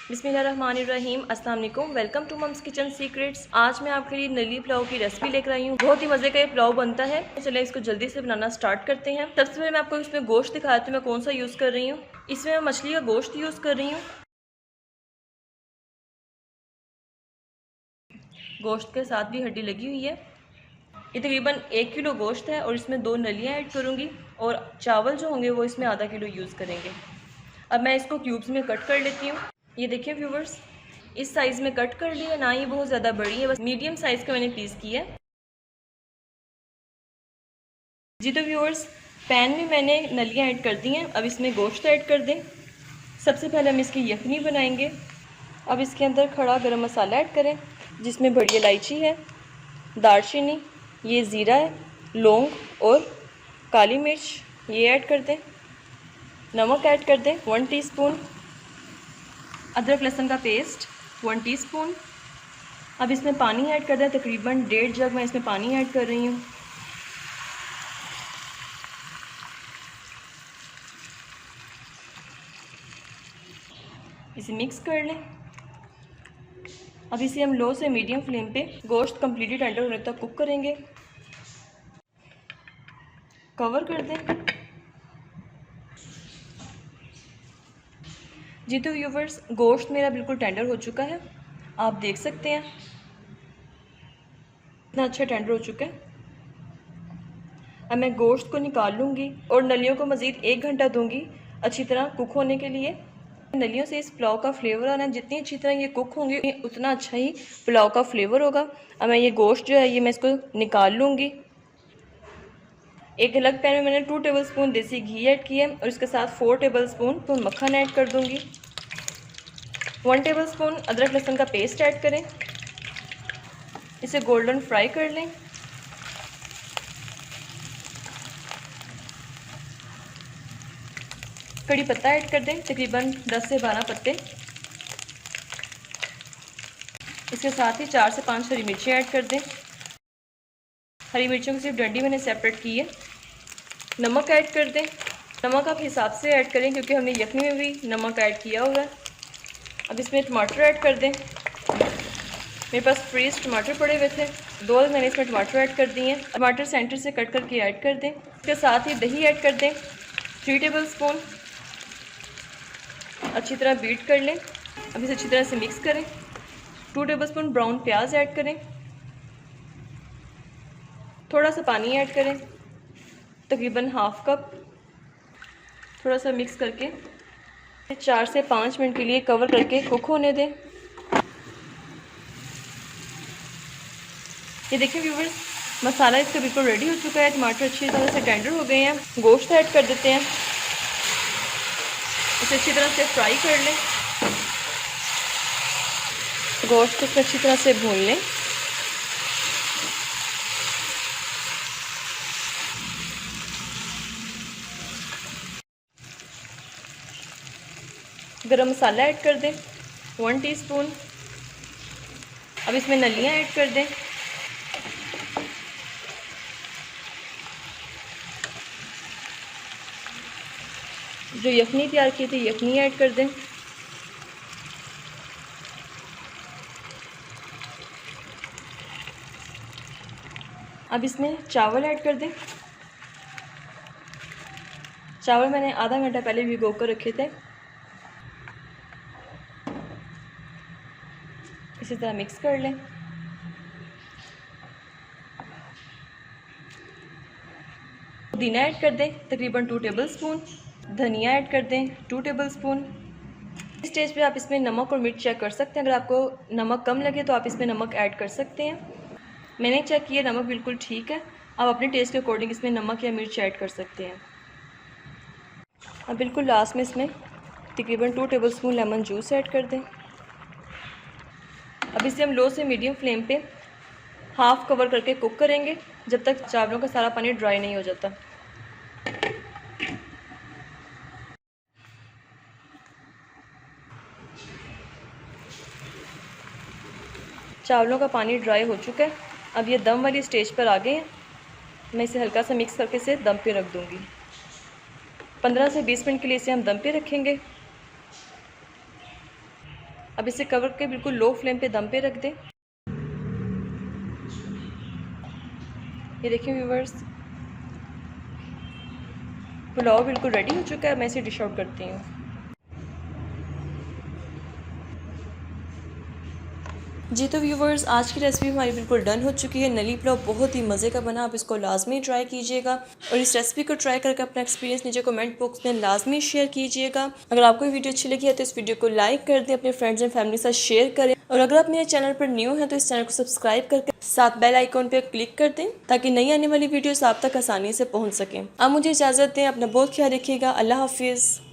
बिस्मिल्लाहिर्रहमानिर्रहीम। अस्सलाम वालेकुम। Welcome to mum's kitchen secrets. आज मैं आपके लिए नली पुलाव की रेसिपी लेकर आई हूँ। बहुत ही मज़े का ये पुलाव बनता है। चलिए इसको जल्दी से बनाना स्टार्ट करते हैं। सबसे पहले मैं आपको इसमें गोश्त दिखाती हूँ मैं कौन सा यूज़ कर रही हूँ। इसमें मैं मछली का गोश्त यूज़ कर रही हूँ। गोश्त के साथ भी हड्डी लगी हुई है। ये तकरीबन 1 किलो गोश्त है और इसमें 2 नलियाँ ऐड करूँगी और चावल जो होंगे वो इसमें आधा किलो यूज़ करेंगे। अब मैं इसको क्यूब्स में कट कर लेती हूँ। ये देखिए व्यूवर्स, इस साइज़ में कट कर लिया, ना ही बहुत ज़्यादा बड़ी है, बस मीडियम साइज़ का मैंने पीस किया है। जी तो व्यूवर्स, पैन में मैंने नलियाँ ऐड कर दी हैं। अब इसमें गोश्त ऐड कर दें। सबसे पहले हम इसकी यखनी बनाएंगे। अब इसके अंदर खड़ा गरम मसाला ऐड करें, जिसमें बड़ी इलायची है, दालचीनी, ये ज़ीरा है, लौंग और काली मिर्च ये ऐड कर दें। नमक ऐड कर दें 1 टीस्पून। अदरक लहसुन का पेस्ट 1 टीस्पून। अब इसमें पानी ऐड कर दें, तकरीबन 1.5 जग मैं इसमें पानी ऐड कर रही हूँ। इसे मिक्स कर लें। अब इसे हम लो से मीडियम फ्लेम पे गोश्त कम्प्लीटली टेंडर होने तक कुक करेंगे। कवर कर दें। जी तो व्यूवर्स, गोश्त मेरा बिल्कुल टेंडर हो चुका है, आप देख सकते हैं इतना अच्छा टेंडर हो चुका है। अब मैं गोश्त को निकाल लूँगी और नलियों को मज़ीद 1 घंटा दूँगी अच्छी तरह कुक होने के लिए। नलियों से इस पुलाव का फ्लेवर आना है, जितनी अच्छी तरह ये कुक होंगी उतना अच्छा ही पुलाव का फ्लेवर होगा। अब मैं ये गोश्त जो है ये मैं इसको निकाल लूँगी। एक अलग पैन में मैंने 2 टेबलस्पून देसी घी ऐड किया और इसके साथ 4 टेबलस्पून मक्खन ऐड कर दूँगी। 1 टेबलस्पून अदरक लहसुन का पेस्ट ऐड करें। इसे गोल्डन फ्राई कर लें। कड़ी पत्ता ऐड कर दें, तकरीबन 10 से 12 पत्ते। इसके साथ ही 4 से 5 हरी मिर्ची ऐड कर दें। हरी मिर्चियों की सिर्फ डंडी मैंने सेपरेट की है। नमक ऐड कर दें। नमक आप हिसाब से ऐड करें क्योंकि हमने यखनी में भी नमक ऐड किया हुआ है। अब इसमें टमाटर ऐड कर दें। मेरे पास फ्रीज टमाटर पड़े हुए थे, 2 मैंने इसमें टमाटर ऐड कर दिए हैं। टमाटर सेंटर से कट करके ऐड कर दें। इसके साथ ही दही ऐड कर दें 3 टेबलस्पून। अच्छी तरह बीट कर लें। अब इसे अच्छी तरह से मिक्स करें। 2 टेबलस्पून ब्राउन प्याज ऐड करें। थोड़ा सा पानी ऐड करें, तकरीबन हाफ कप। थोड़ा सा मिक्स करके 4 से 5 मिनट के लिए कवर करके कुक होने दें। ये देखिए व्यूवर्स, मसाला इसका बिल्कुल रेडी हो चुका है। टमाटर अच्छी तरह से टेंडर हो गए हैं। गोश्त ऐड कर देते हैं। इसे अच्छी तरह से फ्राई कर लें। गोश्त को अच्छी तरह से भून लें। गरम मसाला ऐड कर दें 1 टीस्पून। अब इसमें नलियाँ ऐड कर दें। जो यखनी तैयार की थी यखनी ऐड कर दें। अब इसमें चावल ऐड कर दें। चावल मैंने आधा घंटा पहले भिगो कर रखे थे। इसी तरह मिक्स कर लें। पुदीना ऐड कर दें, तकरीबन 2 टेबलस्पून। धनिया ऐड कर दें 2 टेबलस्पून। इस स्टेज पे आप इसमें नमक और मिर्च चेक कर सकते हैं। अगर आपको नमक कम लगे तो आप इसमें नमक ऐड कर सकते हैं। मैंने चेक किया, नमक बिल्कुल ठीक है। आप अपने टेस्ट के अकॉर्डिंग इसमें नमक या मिर्च ऐड कर सकते हैं। अब बिल्कुल लास्ट में इसमें तकरीबन 2 टेबलस्पून लेमन जूस ऐड कर दें। अब इसे हम लो से मीडियम फ्लेम पे हाफ कवर करके कुक करेंगे जब तक चावलों का सारा पानी ड्राई नहीं हो जाता। चावलों का पानी ड्राई हो चुका है। अब ये दम वाली स्टेज पर आ गए हैं। मैं इसे हल्का सा मिक्स करके इसे दम पे रख दूँगी। 15 से 20 मिनट के लिए इसे हम दम पे रखेंगे। अब इसे कवर करके बिल्कुल लो फ्लेम पे दम पे रख दें। ये देखिए व्यूवर्स, पुलाव बिल्कुल रेडी हो चुका है। मैं इसे डिश आउट करती हूँ। जी तो व्यूवर्स, आज की रेसिपी हमारी बिल्कुल डन हो चुकी है। नली पुलाव बहुत ही मज़े का बना। आप इसको लाजमी ट्राई कीजिएगा और इस रेसिपी को ट्राई करके अपना एक्सपीरियंस नीचे कमेंट बॉक्स में लाजमी शेयर कीजिएगा। अगर आपको ये वीडियो अच्छी लगी है तो इस वीडियो को लाइक कर दें, अपने फ्रेंड्स एंड फैमिली के साथ शेयर करें और अगर आप मेरे चैनल पर न्यू हैं तो इस चैनल को सब्सक्राइब करके साथ बेल आइकॉन पर क्लिक कर दें ताकि नई आने वाली वीडियोज़ आप तक आसानी से पहुँच सकें। आप मुझे इजाज़त दें, अपना बहुत ख्याल रखिएगा। अल्लाह हाफिज़।